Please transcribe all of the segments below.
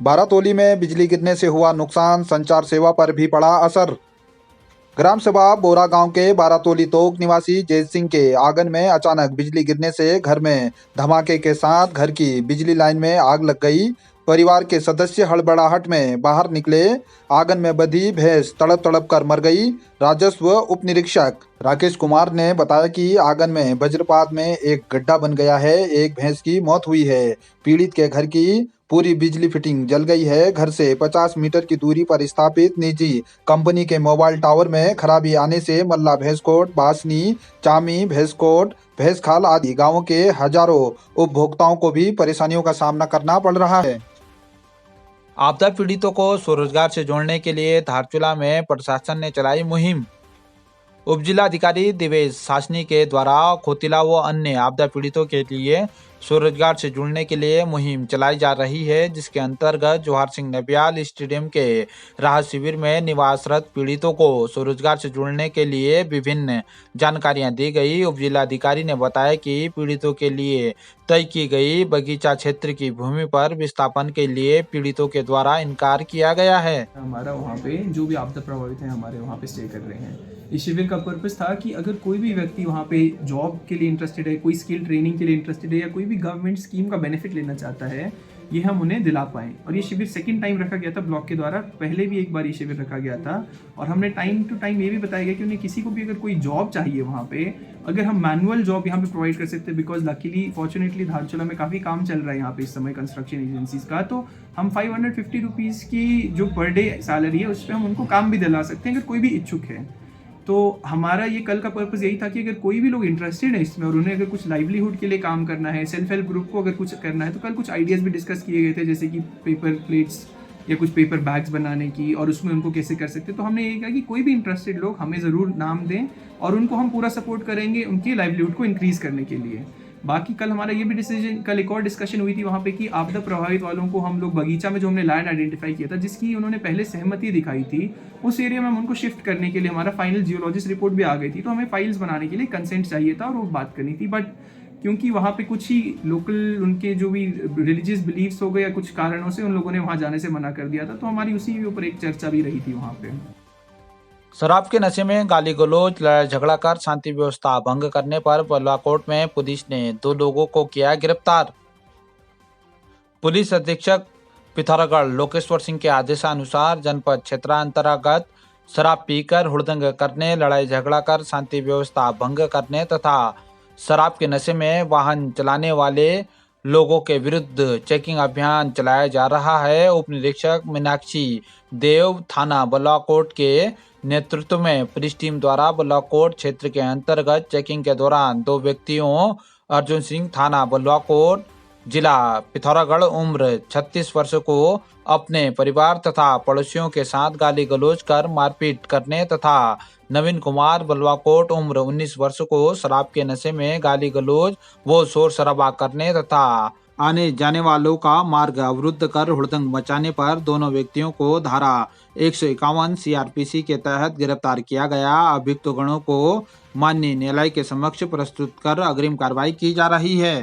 बारातोली में बिजली गिरने से हुआ नुकसान, संचार सेवा पर भी पड़ा असर। ग्राम सभा बोरा गांव के बारातोली तोक निवासी जैत सिंह के आंगन में अचानक बिजली गिरने से घर में धमाके के साथ घर की बिजली लाइन में आग लग गई। परिवार के सदस्य हड़बड़ाहट में बाहर निकले। आंगन में बंधी भैंस तड़प तड़प कर मर गई। राजस्व उप निरीक्षक राकेश कुमार ने बताया कि आंगन में वज्रपात में एक गड्ढा बन गया है, एक भैंस की मौत हुई है। पीड़ित के घर की पूरी बिजली फिटिंग जल गई है। घर से 50 मीटर की दूरी पर स्थापित निजी कंपनी के मोबाइल टावर में खराबी आने से मल्ला, भैंसकोट, बासनी, चामी, भैंसकोट, भैंसखाल आदि गांवों के हजारों उपभोक्ताओं को भी परेशानियों का सामना करना पड़ रहा है। आपदा पीड़ितों को स्वरोजगार से जोड़ने के लिए धारचूला में प्रशासन ने चलाई मुहिम। उप जिलाधिकारी दिवेश सासनी के द्वारा खोतिला व अन्य आपदा पीड़ितों के लिए स्वरोजगार से जुड़ने के लिए मुहिम चलाई जा रही है, जिसके अंतर्गत जोहार सिंह नबियाल स्टेडियम के राहत शिविर में निवासरत पीड़ितों को स्वरोजगार से जुड़ने के लिए विभिन्न जानकारियां दी गई। उप जिलाधिकारी ने बताया कि पीड़ितों के लिए तय की गई बगीचा क्षेत्र की भूमि पर विस्थापन के लिए पीड़ितों के द्वारा इनकार किया गया है। हमारा वहाँ पे जो भी आपदा प्रभावित है हमारे वहाँ पे स्टे कर रहे हैं। इस शिविर का पर्पस था कि अगर कोई भी व्यक्ति वहाँ पे जॉब के लिए इंटरेस्टेड है, कोई स्किल ट्रेनिंग के लिए इंटरेस्टेड है या कोई भी गवर्नमेंट स्कीम का बेनिफिट लेना चाहता है, ये हम उन्हें दिला पाएँ। और ये शिविर सेकंड टाइम रखा गया था ब्लॉक के द्वारा। पहले भी एक बार ये शिविर रखा गया था और हमने टाइम टू टाइम ये भी बताया गया कि उन्हें किसी को भी अगर कोई जॉब चाहिए वहाँ पे, अगर हम मैनुअल जॉब यहाँ पे प्रोवाइड कर सकते हैं, बिकॉज लकीली फॉर्चुनेटली धारचूला में काफ़ी काम चल रहा है यहाँ पे इस समय कंस्ट्रक्शन एजेंसीज का, तो हम 550 रुपीज़ की जो पर डे सैलरी है उस पर हम उनको काम भी दिला सकते हैं अगर कोई भी इच्छुक है। तो हमारा ये कल का पर्पस यही था कि अगर कोई भी लोग इंटरेस्टेड है इसमें और उन्हें अगर कुछ लाइवलीहुड के लिए काम करना है, सेल्फ हेल्प ग्रुप को अगर कुछ करना है, तो कल कुछ आइडियाज़ भी डिस्कस किए गए थे, जैसे कि पेपर प्लेट्स या कुछ पेपर बैग्स बनाने की, और उसमें उनको कैसे कर सकते। तो हमने ये कहा कि कोई भी इंटरेस्टेड लोग हमें ज़रूर नाम दें और उनको हम पूरा सपोर्ट करेंगे उनकी लाइवलीहुड को इंक्रीज़ करने के लिए। बाकी कल हमारा ये भी डिसीजन, कल एक और डिस्कशन हुई थी वहाँ पे कि आपदा प्रभावित वालों को हम लोग बगीचा में जो हमने लैंड आइडेंटिफाई किया था, जिसकी उन्होंने पहले सहमति दिखाई थी, उस एरिया में हम उनको शिफ्ट करने के लिए हमारा फाइनल जियोलॉजिस्ट रिपोर्ट भी आ गई थी, तो हमें फाइल्स बनाने के लिए कंसेंट चाहिए था और वो बात करनी थी। बट क्योंकि वहाँ पे कुछ ही लोकल उनके जो भी रिलीजियस बिलीव्स हो गए या कुछ कारणों से उन लोगों ने वहाँ जाने से मना कर दिया था, तो हमारी उसी के ऊपर एक चर्चा भी रही थी वहाँ पे। शराब के नशे में गाली गलौज, लड़ाई झगड़ा कर शांति व्यवस्था भंग करने पर बलवाकोट में पुलिस ने 2 लोगों को किया गिरफ्तार। पुलिस अधीक्षक पिथौरागढ़ लोकेश्वर सिंह के आदेशानुसार जनपद क्षेत्रांतर्गत शराब पीकर हुड़दंग करने, लड़ाई झगड़ा कर शांति व्यवस्था भंग करने तथा शराब के नशे में वाहन चलाने वाले लोगों के विरुद्ध चेकिंग अभियान चलाया जा रहा है। उप निरीक्षक मीनाक्षी देव थाना बलवाकोट के नेतृत्व में पुलिस टीम द्वारा बलवाकोट क्षेत्र के अंतर्गत चेकिंग के दौरान 2 व्यक्तियों अर्जुन सिंह थाना बलवाकोट जिला पिथौरागढ़ उम्र 36 वर्ष को अपने परिवार तथा पड़ोसियों के साथ गाली गलौज कर मारपीट करने तथा नवीन कुमार बलवाकोट उम्र 19 वर्ष को शराब के नशे में गाली गलौज व शोर शराबा करने तथा आने जाने वालों का मार्ग अवरुद्ध कर हुड़दंग मचाने पर दोनों व्यक्तियों को धारा 151 सीआरपीसी के तहत गिरफ्तार किया गया। अभियुक्त गणों को माननीय न्यायालय के समक्ष प्रस्तुत कर अग्रिम कार्रवाई की जा रही है।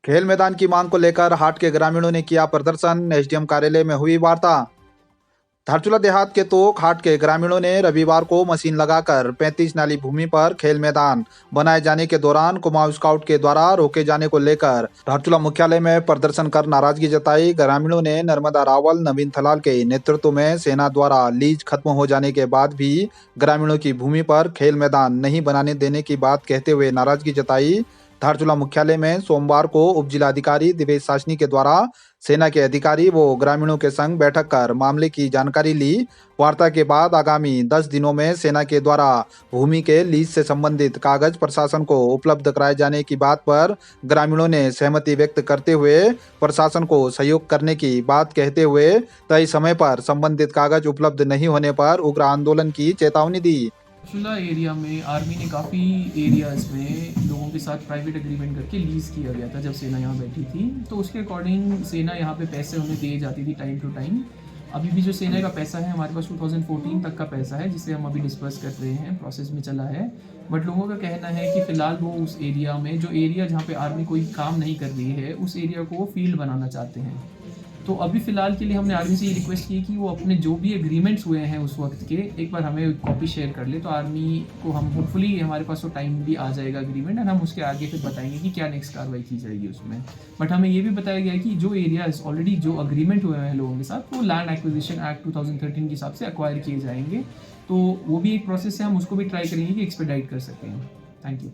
खेल मैदान की मांग को लेकर हाट के ग्रामीणों ने किया प्रदर्शन। एसडीएम कार्यालय में हुई वार्ता। धारचूला देहात के तोक हाट के ग्रामीणों ने रविवार को मशीन लगाकर 35 नाली भूमि पर खेल मैदान बनाए जाने के दौरान कुमाऊं स्काउट के द्वारा रोके जाने को लेकर धारचूला मुख्यालय में प्रदर्शन कर नाराजगी जताई। ग्रामीणों ने नर्मदा रावल, नवीन थलाल के नेतृत्व में सेना द्वारा लीज खत्म हो जाने के बाद भी ग्रामीणों की भूमि पर खेल मैदान नहीं बनाने देने की बात कहते हुए नाराजगी जताई। धारचूला मुख्यालय में सोमवार को उप जिलाधिकारी दिवेश सासनी के द्वारा सेना के अधिकारी व ग्रामीणों के संग बैठक कर मामले की जानकारी ली। वार्ता के बाद आगामी 10 दिनों में सेना के द्वारा भूमि के लीज से संबंधित कागज प्रशासन को उपलब्ध कराए जाने की बात पर ग्रामीणों ने सहमति व्यक्त करते हुए प्रशासन को सहयोग करने की बात कहते हुए तय समय पर संबंधित कागज उपलब्ध नहीं होने पर उग्र आंदोलन की चेतावनी दी। धारचूला एरिया में आर्मी ने काफ़ी एरियाज़ में लोगों के साथ प्राइवेट एग्रीमेंट करके लीज़ किया गया था जब सेना यहाँ बैठी थी, तो उसके अकॉर्डिंग सेना यहाँ पे पैसे उन्हें दिए जाती थी टाइम टू टाइम। अभी भी जो सेना का पैसा है हमारे पास 2014 तक का पैसा है, जिसे हम अभी डिस्पर्स कर रहे हैं, प्रोसेस में चला है। बट लोगों का कहना है कि फ़िलहाल वो उस एरिया में, जो एरिया जहाँ पे आर्मी कोई काम नहीं कर रही है, उस एरिया को वो फील्ड बनाना चाहते हैं। तो अभी फ़िलहाल के लिए हमने आर्मी से ये रिक्वेस्ट की कि वो अपने जो भी एग्रीमेंट्स हुए हैं उस वक्त के एक बार हमें कॉपी शेयर कर ले, तो आर्मी को हम होपफुली हमारे पास वो टाइम भी आ जाएगा एग्रीमेंट, और हम उसके आगे फिर बताएंगे कि क्या नेक्स्ट कार्रवाई की जाएगी उसमें। बट हमें ये भी बताया गया है कि जो एरियाज ऑलरेडी जो अग्रीमेंट हुए हैं लोगों के साथ वो लैंड एक्विजिशन एक्ट 2013 के हिसाब से एक्वायर किए जाएंगे, तो वो भी एक प्रोसेस है, हम उसको भी ट्राई करेंगे कि एक्सपेडाइट कर सकते हैं। Thank you.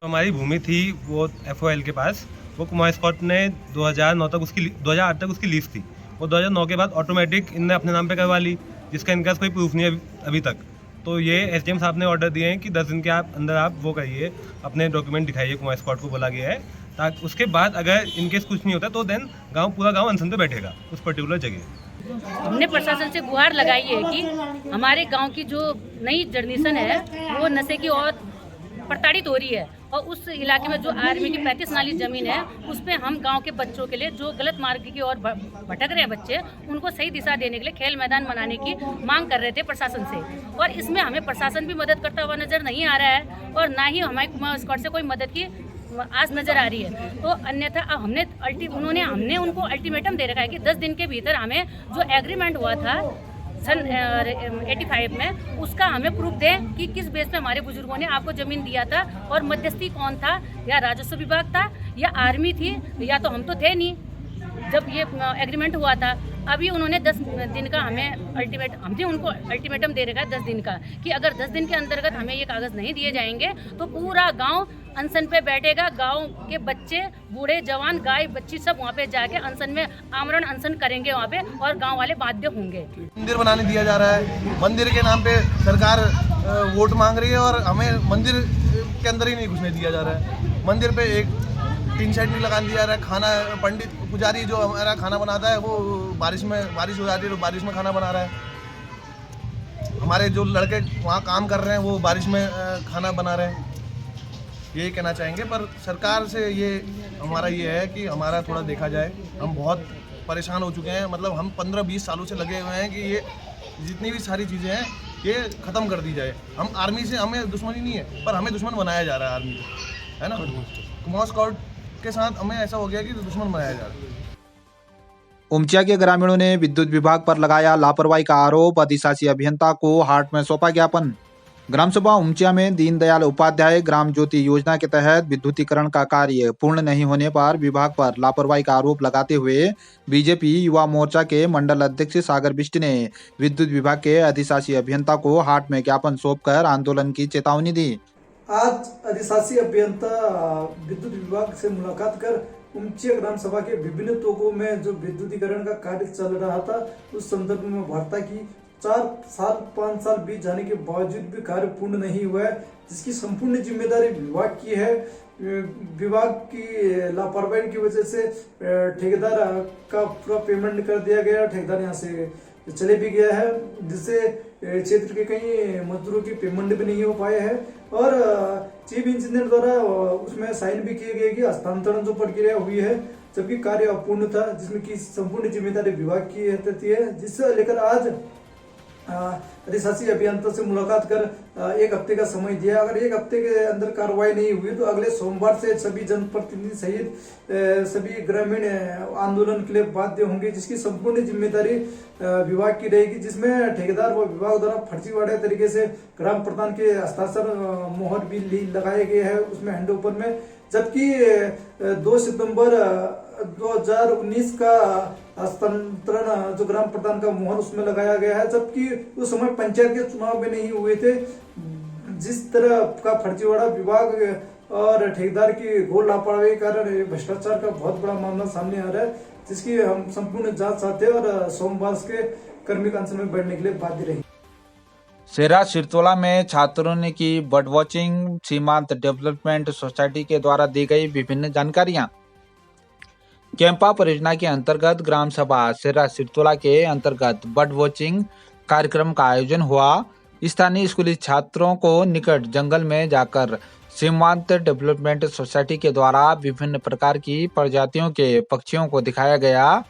हमारी भूमि थी वो FOL के पास, वो कुमार स्कॉट ने 2009 तक उसकी 2008 तक उसकी लीज थी। वो 2009 के बाद ऑटोमेटिक इनने अपने नाम पे करवा ली, जिसका इनका कोई प्रूफ नहीं है अभी तक। तो ये SDM साहब ने ऑर्डर दिए हैं कि 10 दिन के अंदर आप वो करिए, अपने डॉक्यूमेंट दिखाइए, कुमार स्कॉट को बोला गया है, ताकि उसके बाद अगर इनकेस कुछ नहीं होता तो देन पूरा गाँव अनशन पे बैठेगा उस पर्टिकुलर जगह। हमने प्रशासन से गुहार लगाई है कि हमारे गांव की जो नई जनरेशन है वो नशे की और प्रताड़ित हो रही है, और उस इलाके में जो आर्मी की 35 नाली ज़मीन है उस पर हम गांव के बच्चों के लिए जो गलत मार्ग की ओर भटक रहे हैं बच्चे, उनको सही दिशा देने के लिए खेल मैदान बनाने की मांग कर रहे थे प्रशासन से, और इसमें हमें प्रशासन भी मदद करता हुआ नज़र नहीं आ रहा है, और ना ही हमारे कुमार स्क्वाड से कोई मदद की आज नज़र आ रही है। तो अन्यथा हमने उनको अल्टीमेटम दे रखा है कि 10 दिन के भीतर हमें जो एग्रीमेंट हुआ था सन 85 में उसका हमें प्रूफ दें कि किस बेस पे हमारे बुजुर्गों ने आपको ज़मीन दिया था, और मध्यस्थी कौन था, या राजस्व विभाग था या आर्मी थी, या तो हम तो थे नहीं जब ये एग्रीमेंट हुआ था। अभी उन्होंने 10 दिन का हमने उनको अल्टीमेटम दे रखा है 10 दिन का, कि अगर 10 दिन के अंतर्गत हमें ये कागज़ नहीं दिए जाएंगे तो पूरा गांव अनशन पे बैठेगा। गांव के बच्चे, बूढ़े, जवान, गाय, बच्ची सब वहाँ पे जाके अनशन में आमरण अनशन करेंगे वहाँ पे, और गांव वाले बाध्य होंगे। मंदिर बनाने दिया जा रहा है, मंदिर के नाम पे सरकार वोट मांग रही है और हमें मंदिर के अंदर ही नहीं घुसने दिया जा रहा है। मंदिर पे एक टीन शेड नहीं लगाने दिया जा रहा है। खाना पंडित पुजारी जो हमारा खाना बनाता है वो बारिश हो जाती है तो बारिश में खाना बना रहा है। हमारे जो लड़के वहाँ काम कर रहे हैं वो बारिश में खाना बना रहे हैं। यही कहना चाहेंगे, पर सरकार से हमारा ये है कि हमारा थोड़ा देखा जाए। हम बहुत परेशान हो चुके हैं, मतलब हम 15-20 सालों से लगे हुए हैं कि ये जितनी भी सारी चीज़ें हैं ये ख़त्म कर दी जाए। हम आर्मी से, हमें दुश्मनी नहीं है, पर हमें दुश्मन बनाया जा रहा है आर्मी को, है ना। कुमार स्कॉट के साथ हमें ऐसा हो गया कि दुश्मन बनाया जा रहा है। उमचिया के ग्रामीणों ने विद्युत विभाग पर लगाया लापरवाही का आरोप, अधिशासी अभियंता को हाट में सौंपा ज्ञापन। ग्राम सभा उमचिया में दीनदयाल उपाध्याय ग्राम ज्योति योजना के तहत विद्युतीकरण का कार्य पूर्ण नहीं होने पर विभाग पर लापरवाही का आरोप लगाते हुए बीजेपी युवा मोर्चा के मंडल अध्यक्ष सागर बिष्ट ने विद्युत विभाग के अधिशासी अभियंता को हाट में ज्ञापन सौंपकर आंदोलन की चेतावनी दी। आज अधिशासी अभियंता विद्युत विभाग से मुलाकात कर उमचिया ग्राम सभा के विभिन्न तोकों में जो विद्युतीकरण का कार्य चल रहा था उस संदर्भ में वार्ता की। 5 साल बीत जाने के बावजूद भी कार्य पूर्ण नहीं हुआ है, जिसकी संपूर्ण जिम्मेदारी विभाग की है। विभाग की लापरवाही की वजह से ठेकेदार का पूरा पेमेंट कर दिया गया, ठेकेदार यहाँ से चले भी गया है, जिससे क्षेत्र के कई मजदूरों की पेमेंट भी नहीं हो पाए हैं। और चीफ इंजीनियर द्वारा उसमें साइन भी किए गए कि हस्तांतरण जो प्रक्रिया हुई है, जबकि कार्य अपूर्ण था, जिसमें की संपूर्ण जिम्मेदारी विभाग की रहती है। जिससे लेकर आज अधिशासी अभियंता से मुलाकात कर 1 हफ्ते का समय दिया। अगर 1 हफ्ते के अंदर कार्रवाई नहीं हुई तो अगले सोमवार से सभी जनप्रतिनिधि सहित सभी ग्रामीण आंदोलन के लिए बाध्य होंगे, जिसकी संपूर्ण जिम्मेदारी विभाग की रहेगी, जिसमें ठेकेदार व विभाग द्वारा फर्जीवाड़े तरीके से ग्राम प्रधान के हस्ताक्षर मोहर भी लगाए गए हैं उसमें हैंडओवर में। जबकि 2 सितंबर 2019 का हस्तांतरण जो ग्राम प्रधान का मोहर उसमें लगाया गया है, जबकि उस समय पंचायत के चुनाव भी नहीं हुए थे। जिस तरह का फर्जीवाड़ा विभाग और ठेकेदार की घोर लापरवाही के कारण भ्रष्टाचार का बहुत बड़ा मामला सामने आ रहा है, जिसकी हम संपूर्ण जांच चाहते हैं और सोमवार के कर्मिक अनशन में बैठने के लिए बाध्य रहेंगे। सेरा सिरतोला में छात्रों ने की बर्ड वॉचिंग। सीमांत डेवलपमेंट सोसाइटी के द्वारा दी गई विभिन्न जानकारियां। कैंपा परियोजना के अंतर्गत ग्राम सभा सेरा सिरतोला के अंतर्गत बर्ड वॉचिंग कार्यक्रम का आयोजन हुआ। स्थानीय स्कूली छात्रों को निकट जंगल में जाकर सीमांत डेवलपमेंट सोसाइटी के द्वारा विभिन्न प्रकार की प्रजातियों के पक्षियों को दिखाया गया।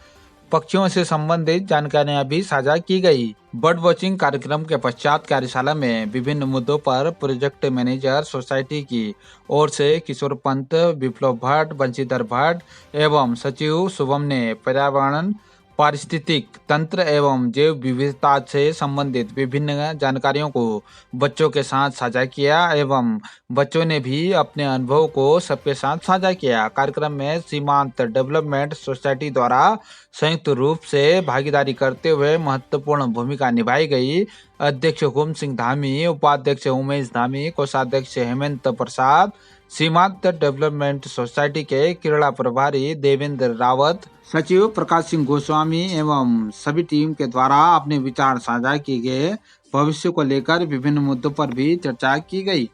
पक्षियों से संबंधित जानकारियां भी साझा की गई। बर्ड वॉचिंग कार्यक्रम के पश्चात कार्यशाला में विभिन्न मुद्दों पर प्रोजेक्ट मैनेजर सोसाइटी की ओर से किशोर पंत, विप्लव भट्ट, बंशीधर भट्ट एवं सचिव शुभम ने पर्यावरण पारिस्थितिक तंत्र एवं जैव विविधता से संबंधित विभिन्न जानकारियों को बच्चों के साथ साझा किया एवं बच्चों ने भी अपने अनुभव को सबके साथ साझा किया। कार्यक्रम में सीमांत डेवलपमेंट सोसाइटी द्वारा संयुक्त रूप से भागीदारी करते हुए महत्वपूर्ण भूमिका निभाई गई। अध्यक्ष हुकुम सिंह धामी, उपाध्यक्ष उमेश धामी, कोषाध्यक्ष हेमंत प्रसाद, सीमांत डेवलपमेंट सोसाइटी के क्रीड़ा प्रभारी देवेंद्र रावत, सचिव प्रकाश सिंह गोस्वामी एवं सभी टीम के द्वारा अपने विचार साझा किए गए। भविष्य को लेकर विभिन्न मुद्दों पर भी चर्चा की गई।